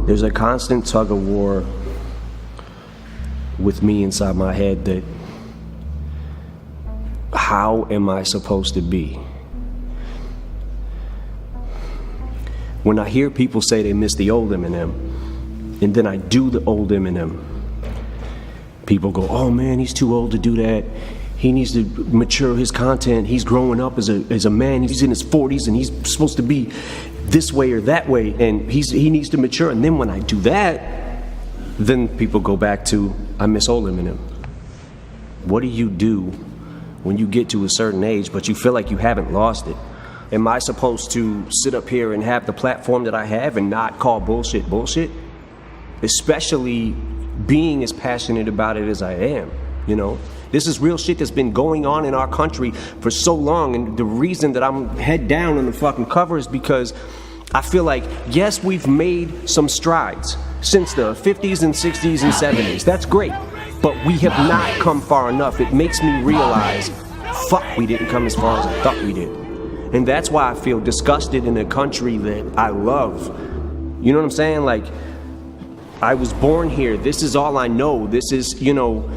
There's a constant tug of war with me inside my head that how am I supposed to be? When I hear people say they miss the old Eminem, and then I do the old Eminem, people go, oh man, he's too old to do that. He needs to mature his content. He's growing up as a man. He's in his 40s and he's supposed to be this way or that way, and he needs to mature. And then when I do that, then people go back to, I miss old Eminem. What do you do when you get to a certain age but you feel like you haven't lost it? Am I supposed to sit up here and have the platform that I have and not call bullshit bullshit? Especially being as passionate about it as I am, you know? This is real shit that's been going on in our country for so long, and the reason that I'm head down on the fucking cover is because I feel like, yes, we've made some strides since the 50s and 60s and 70s. That's great, but we have not come far enough. It makes me realize, fuck, we didn't come as far as I thought we did. And that's why I feel disgusted in a country that I love. You know what I'm saying? Like, I was born here. This is all I know. This is, you know,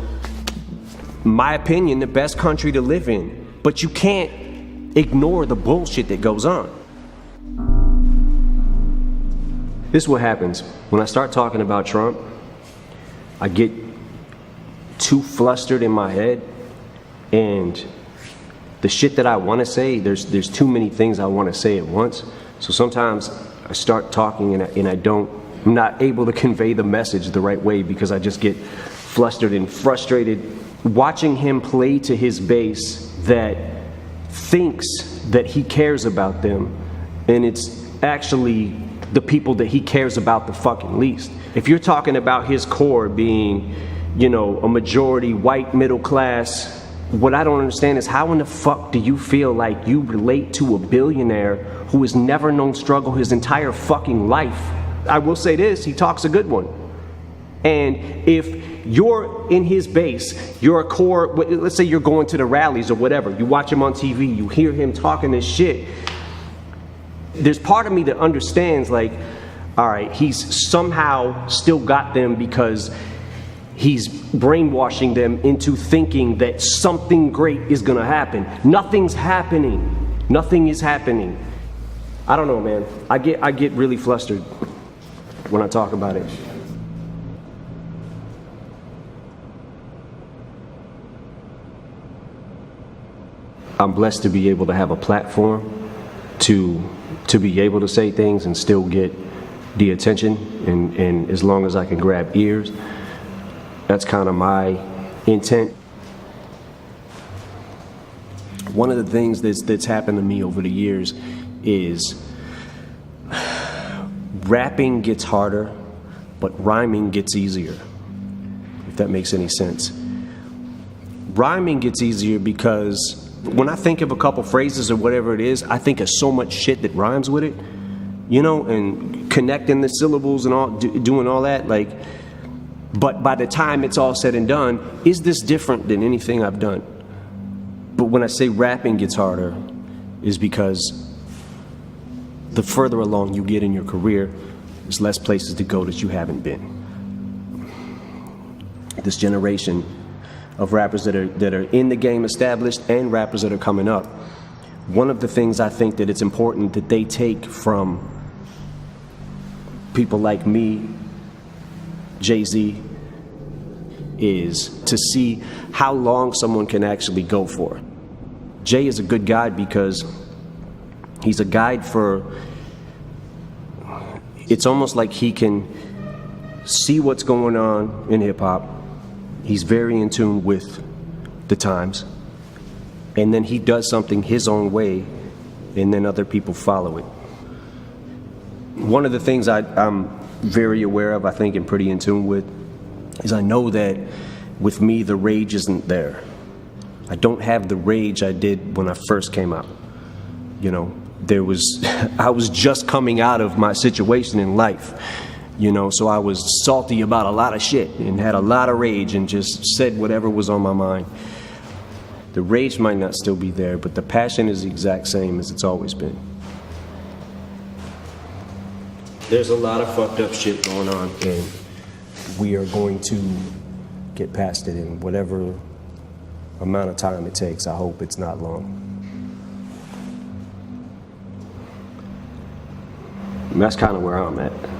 my opinion, the best country to live in. But you can't ignore the bullshit that goes on. This is what happens. When I start talking about Trump, I get too flustered in my head, and the shit that I want to say, there's too many things I want to say at once. So sometimes I start talking and I'm not able to convey the message the right way because I just get flustered and frustrated. Watching him play to his base that thinks that he cares about them, and it's actually the people that he cares about the fucking least. If you're talking about his core being, you know, a majority white middle class, what I don't understand is how in the fuck do you feel like you relate to a billionaire who has never known struggle his entire fucking life? I will say this, he talks a good one. And if you're in his base, you're a core, let's say you're going to the rallies or whatever, you watch him on TV, you hear him talking this shit, there's part of me that understands, like, all right, he's somehow still got them because he's brainwashing them into thinking that something great is gonna happen. Nothing's happening. Nothing is happening. I don't know, man. I get really flustered when I talk about it. I'm blessed to be able to have a platform to be able to say things and still get the attention, and as long as I can grab ears, that's kind of my intent. One of the things that's happened to me over the years is rapping gets harder, but rhyming gets easier, if that makes any sense. Rhyming gets easier because when I think of a couple phrases or whatever it is, I think of so much shit that rhymes with it, you know, and connecting the syllables and all, doing all that, like, but by the time it's all said and done, is this different than anything I've done? But when I say rapping gets harder, is because the further along you get in your career, there's less places to go that you haven't been. This generation of rappers that are in the game established and rappers that are coming up, one of the things I think that it's important that they take from people like me, Jay-Z, is to see how long someone can actually go for. Jay is a good guide because he's a guide for, it's almost like he can see what's going on in hip-hop. He's very in tune with the times, and then he does something his own way, and then other people follow it. One of the things I'm very aware of, I think, and pretty in tune with, is I know that with me the rage isn't there. I don't have the rage I did when I first came out. You know, I was just coming out of my situation in life. You know, so I was salty about a lot of shit and had a lot of rage and just said whatever was on my mind. The rage might not still be there, but the passion is the exact same as it's always been. There's a lot of fucked up shit going on, and we are going to get past it in whatever amount of time it takes. I hope it's not long. And that's kind of where I'm at.